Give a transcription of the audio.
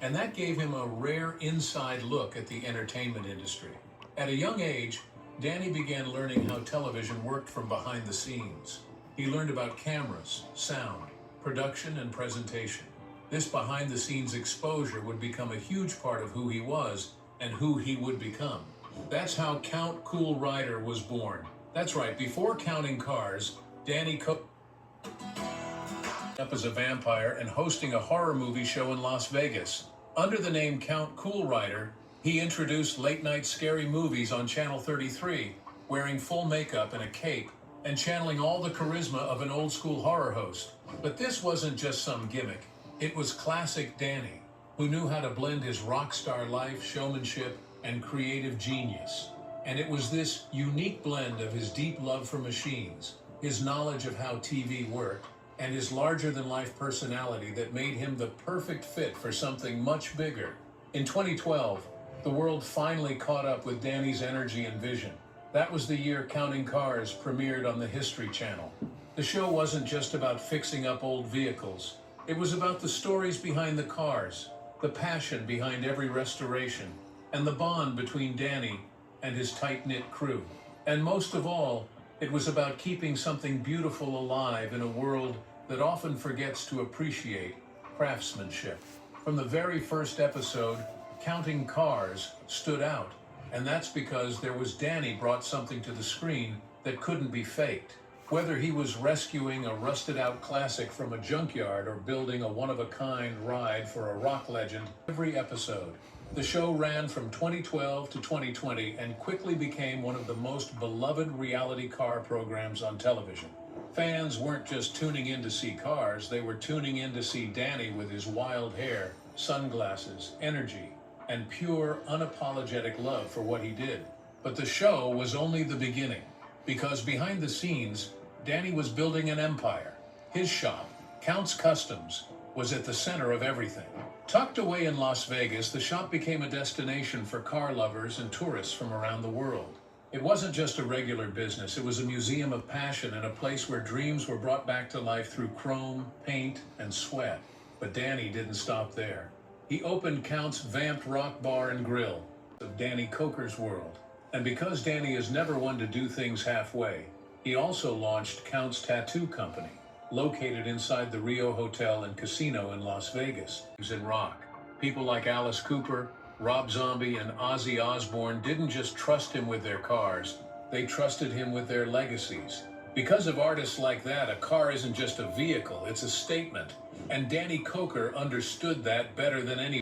and that gave him a rare inside look at the entertainment industry. At a young age, Danny began learning how television worked from behind the scenes. He learned about cameras, sound, production, and presentation. This behind-the-scenes exposure would become a huge part of who he was and who he would become. That's how Count Cool Rider was born. That's right, before Counting Cars, Danny Coker up as a vampire and hosting a horror movie show in Las Vegas. Under the name Count Cool Rider, he introduced late-night scary movies on Channel 33, wearing full makeup and a cape, and channeling all the charisma of an old-school horror host. But this wasn't just some gimmick. It was classic Danny, who knew how to blend his rock star life, showmanship, and creative genius. And it was this unique blend of his deep love for machines, his knowledge of how TV worked, and his larger-than-life personality that made him the perfect fit for something much bigger. In 2012, the world finally caught up with Danny's energy and vision. That was the year Counting Cars premiered on the History Channel. The show wasn't just about fixing up old vehicles. It was about the stories behind the cars, the passion behind every restoration, and the bond between Danny and his tight-knit crew. And most of all, it was about keeping something beautiful alive in a world that often forgets to appreciate craftsmanship. From the very first episode, Counting Cars stood out, and that's because there was Danny brought something to the screen that couldn't be faked. Whether he was rescuing a rusted-out classic from a junkyard or building a one-of-a-kind ride for a rock legend, every episode. The show ran from 2012 to 2020 and quickly became one of the most beloved reality car programs on television. Fans weren't just tuning in to see cars, they were tuning in to see Danny with his wild hair, sunglasses, energy, and pure, unapologetic love for what he did. But the show was only the beginning, because behind the scenes, Danny was building an empire. His shop, Count's Customs, was at the center of everything. Tucked away in Las Vegas, the shop became a destination for car lovers and tourists from around the world. It wasn't just a regular business, it was a museum of passion and a place where dreams were brought back to life through chrome, paint, and sweat. But Danny didn't stop there. He opened Count's Vamped Rock Bar and Grill of Danny Coker's world. And because Danny is never one to do things halfway, he also launched Count's Tattoo Company, located inside the Rio Hotel and Casino in Las Vegas. In rock, people like Alice Cooper, Rob Zombie, and Ozzy Osbourne didn't just trust him with their cars, they trusted him with their legacies. Because of artists like that, a car isn't just a vehicle, it's a statement. And Danny Coker understood that better than anyone.